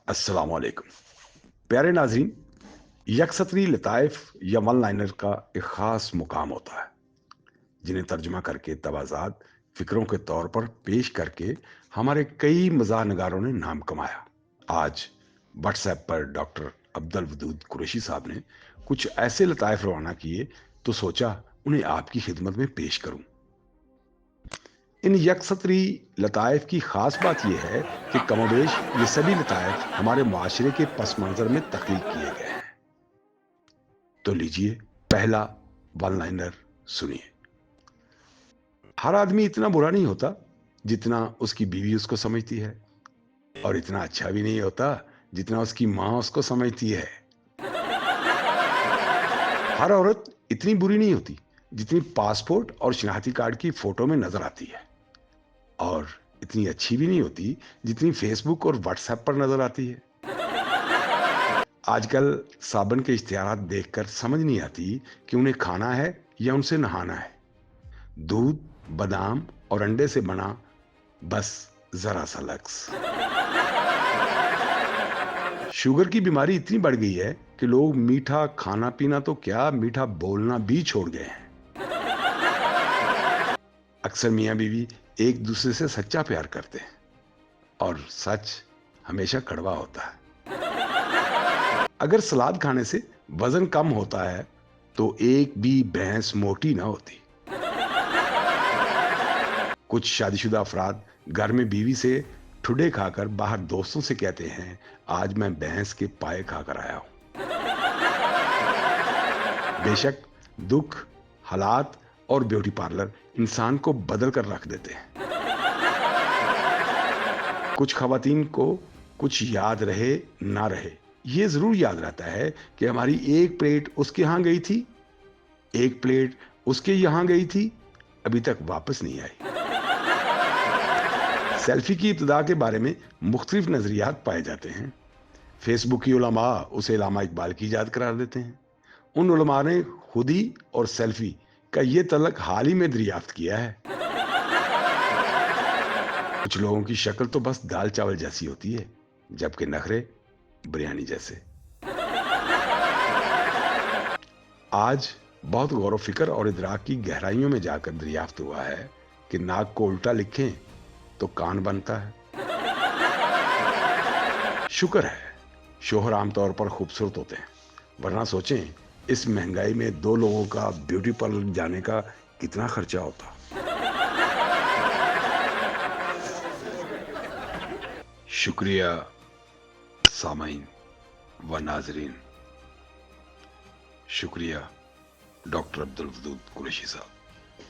अस्सलाम वालेकुम। प्यारे नाजरीन, यकसतरी लताइफ या वन लाइनर का एक ख़ास मुकाम होता है जिन्हें तर्जुमा करके तवाज़ात फ़िक्रों के तौर पर पेश करके हमारे कई मज़ाह नगारों ने नाम कमाया। आज व्हाट्सएप पर डॉक्टर अब्दुल वदूद कुरैशी साहब ने कुछ ऐसे लताइफ रवाना किए तो सोचा उन्हें आपकी खिदमत में पेश करूं। इन यकसतरी लताइफ की ख़ास बात यह है कि कमोबेश ये सभी लताइफ हमारे मुआशरे के पस मंज़र में तख्लीक किए गए हैं। तो लीजिए पहला वन लाइनर सुनिए। हर आदमी इतना बुरा नहीं होता जितना उसकी बीवी उसको समझती है, और इतना अच्छा भी नहीं होता जितना उसकी माँ उसको समझती है। हर औरत इतनी बुरी नहीं होती जितनी पासपोर्ट और शनाख्ती कार्ड की फोटो में नजर आती है, और इतनी अच्छी भी नहीं होती जितनी फेसबुक और व्हाट्सएप पर नजर आती है। आजकल साबन के इश्तिहारात देखकर समझ नहीं आती कि उन्हें खाना है या उनसे नहाना है। दूध, बादाम और अंडे से बना बस जरा सा लक्स। शुगर की बीमारी इतनी बढ़ गई है कि लोग मीठा खाना पीना तो क्या, मीठा बोलना भी छोड़ गए हैं। अक्सर मियाँ बीवी एक दूसरे से सच्चा प्यार करते हैं, और सच हमेशा कड़वा होता है। अगर सलाद खाने से वजन कम होता है तो एक भी भैंस मोटी ना होती। कुछ शादीशुदा अफराद घर में बीवी से ठुडे खाकर बाहर दोस्तों से कहते हैं, आज मैं भैंस के पाए खाकर आया हूं। बेशक दुख, हालात और ब्यूटी पार्लर इंसान को बदल कर रख देते हैं। कुछ खवातीन को कुछ याद रहे ना रहे, ये जरूर याद रहता है कि हमारी एक प्लेट उसके यहां गई थी, एक प्लेट उसके यहां गई थी, अभी तक वापस नहीं आई। सेल्फी की इब्तिदा के बारे में मुख्तलिफ नजरियात पाए जाते हैं। फेसबुक की उलमा उसे इल्लामा इकबाल की याद करार देते हैं। उन उलमा ने खुदी और सेल्फी का ये तलक हाल ही में दरियाफ्त किया है। कुछ लोगों की शक्ल तो बस दाल चावल जैसी होती है, जबकि नखरे बिरयानी जैसे। आज बहुत गौर व फिक्र और इदराक की गहराइयों में जाकर दरियाफ्त हुआ है कि नाक को उल्टा लिखें तो कान बनता है। शुक्र है शोहर आमतौर पर खूबसूरत होते हैं, वरना सोचें इस महंगाई में दो लोगों का ब्यूटी पार्लर जाने का कितना खर्चा होता। शुक्रिया सामाइन व नाजरीन। शुक्रिया डॉक्टर अब्दुल वदूद कुरैशी साहब।